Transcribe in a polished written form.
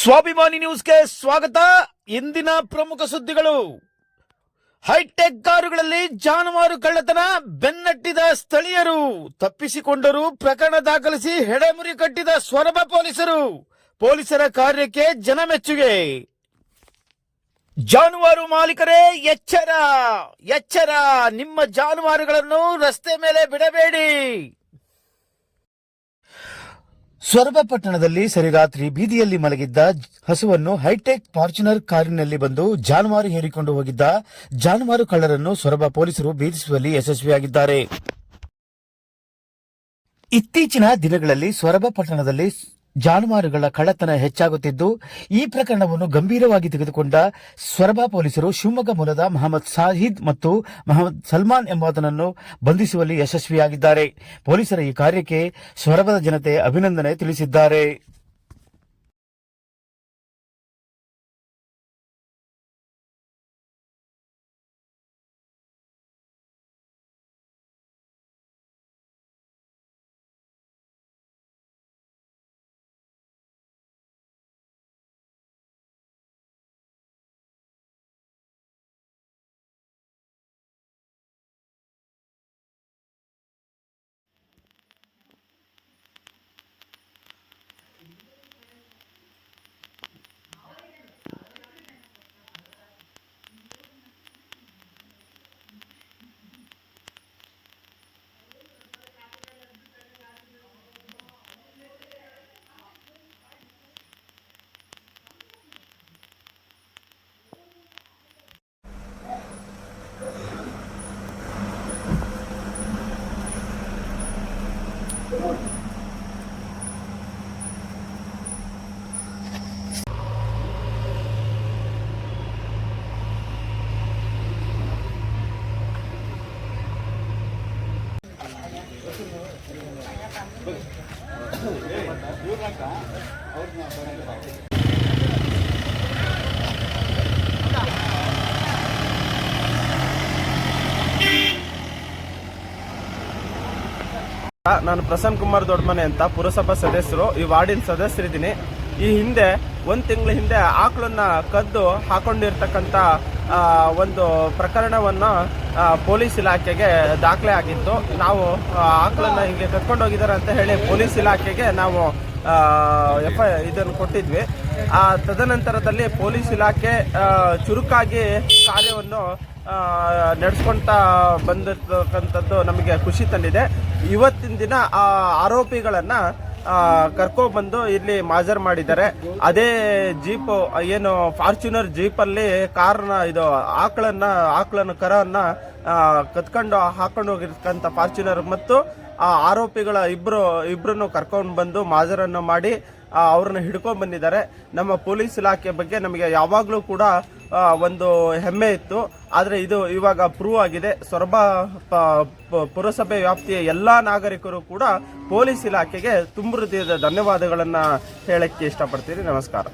ಸ್ವಾಭಿಮಾನಿ ನ್ಯೂಸ್ಗೆ ಸ್ವಾಗತ. ಇಂದಿನ ಪ್ರಮುಖ ಸುದ್ದಿಗಳು. ಹೈಟೆಕ್ ಕಾರುಗಳಲ್ಲಿ ಜಾನುವಾರು ಕಳ್ಳತನ, ಬೆನ್ನಟ್ಟಿದ ಸ್ಥಳೀಯರು, ತಪ್ಪಿಸಿಕೊಂಡರು ಪ್ರಕರಣ ದಾಖಲಿಸಿ ಹೆಡೆಮುರಿ ಕಟ್ಟಿದ ಸೊರಬ ಪೊಲೀಸರು, ಪೊಲೀಸರ ಕಾರ್ಯಕ್ಕೆ ಜನ ಮೆಚ್ಚುಗೆ. ಜಾನುವಾರು ಮಾಲೀಕರೇ ಎಚ್ಚರ ಎಚ್ಚರ, ನಿಮ್ಮ ಜಾನುವಾರುಗಳನ್ನು ರಸ್ತೆ ಮೇಲೆ ಬಿಡಬೇಡಿ. ಸೊರಬ ಪಟ್ಟಣದಲ್ಲಿ ಸರಿರಾತ್ರಿ ಬೀದಿಯಲ್ಲಿ ಮಲಗಿದ್ದ ಹಸುವನ್ನು ಹೈಟೆಕ್ ಫಾರ್ಚುನರ್ ಕಾರಿನಲ್ಲಿ ಬಂದು ಜಾನುವಾರು ಹೇರಿಕೊಂಡು ಹೋಗಿದ್ದ ಜಾನುವಾರು ಕಳ್ಳರನ್ನು ಸೊರಬ ಪೊಲೀಸರು ಭೇದಿಸುವಲ್ಲಿ ಯಶಸ್ವಿಯಾಗಿದ್ದಾರೆ. ಇತ್ತೀಚಿನ ದಿನಗಳಲ್ಲಿ ಸೊರಬ ಪಟ್ಟಣದಲ್ಲಿ ಜಾನುವಾರುಗಳ ಕಳ್ಳತನ ಹೆಚ್ಚಾಗುತ್ತಿದ್ದು, ಈ ಪ್ರಕರಣವನ್ನು ಗಂಭೀರವಾಗಿ ತೆಗೆದುಕೊಂಡ ಸೊರಬ ಪೊಲೀಸರು ಶಿವಮೊಗ್ಗ ಮೂಲದ ಮಹಮ್ಮದ್ ಸಾಹಿದ್ ಮತ್ತು ಮಹಮ್ಮದ್ ಸಲ್ಮಾನ್ ಎಂಬಾತನನ್ನು ಬಂಧಿಸುವಲ್ಲಿ ಯಶಸ್ವಿಯಾಗಿದ್ದಾರೆ. ಪೊಲೀಸರ ಈ ಕಾರ್ಯಕ್ಕೆ ಸೊರಬದ ಜನತೆ ಅಭಿನಂದನೆ ತಿಳಿಸಿದ್ದಾರೆ. ನಾನು ಪ್ರಸನ್ನ ಕುಮಾರ್ ದೊಡ್ಡಮನೆ ಅಂತ ಪುರಸಭಾ ಸದಸ್ಯರು, ಈ ವಾರ್ಡಿನ ಸದಸ್ಯರಿದ್ದೀನಿ. ಈ ಹಿಂದೆ ಒಂದು ತಿಂಗಳ ಹಿಂದೆ ಆಕಳನ್ನ ಕದ್ದು ಹಾಕೊಂಡಿರ್ತಕ್ಕಂಥ ಒಂದು ಪ್ರಕರಣವನ್ನು ಪೊಲೀಸ್ ಇಲಾಖೆಗೆ ದಾಖಲೆ ಆಗಿತ್ತು. ನಾವು ಆಕಳನ್ನ ಹಿಂಗೆ ಕದ್ಕೊಂಡು ಹೋಗಿದ್ದಾರೆ ಅಂತ ಹೇಳಿ ಪೊಲೀಸ್ ಇಲಾಖೆಗೆ ನಾವು ಇದನ್ನು ಕೊಟ್ಟಿದ್ವಿ. ತದನಂತರದಲ್ಲಿ ಪೊಲೀಸ್ ಇಲಾಖೆ ಚುರುಕಾಗಿ ಕಾರ್ಯವನ್ನು ನಡೆಸ್ಕೊಳ್ತಾ ಬಂದಿರ್ತಕ್ಕಂಥದ್ದು ನಮಗೆ ಖುಷಿ ತಂದಿದೆ. ಇವತ್ತಿನ ದಿನ ಆ ಆರೋಪಿಗಳನ್ನು ಕರ್ಕೊಬಂದು ಇಲ್ಲಿ ಹಾಜರು ಮಾಡಿದ್ದಾರೆ. ಅದೇ ಜೀಪ್, ಏನು ಫಾರ್ಚುನರ್ ಜೀಪಲ್ಲಿ ಕಾರ್ನ ಇದು ಆಕಳನ್ನು ಕರನ್ನ ಕತ್ಕೊಂಡು ಹಾಕೊಂಡು ಹೋಗಿರ್ತಕ್ಕಂಥ ಫಾರ್ಚುನರ್ ಮತ್ತು ಆ ಆರೋಪಿಗಳ ಇಬ್ಬರನ್ನು ಕರ್ಕೊಂಡು ಬಂದು ಮಾಜರನ್ನು ಮಾಡಿ ಅವ್ರನ್ನ ಹಿಡ್ಕೊಂಡು ಬಂದಿದ್ದಾರೆ. ನಮ್ಮ ಪೊಲೀಸ್ ಇಲಾಖೆ ಬಗ್ಗೆ ನಮಗೆ ಯಾವಾಗಲೂ ಕೂಡ ಒಂದು ಹೆಮ್ಮೆ ಇತ್ತು. ಆದರೆ ಇದು ಇವಾಗ ಪ್ರೂವ್ ಆಗಿದೆ. ಸೊರಬ ಪುರಸಭೆ ವ್ಯಾಪ್ತಿಯ ಎಲ್ಲ ನಾಗರಿಕರು ಕೂಡ ಪೊಲೀಸ್ ಇಲಾಖೆಗೆ ತುಂಬ ಹೃದಯದ ಧನ್ಯವಾದಗಳನ್ನು ಹೇಳಕ್ಕೆ ಇಷ್ಟಪಡ್ತೀನಿ. ನಮಸ್ಕಾರ.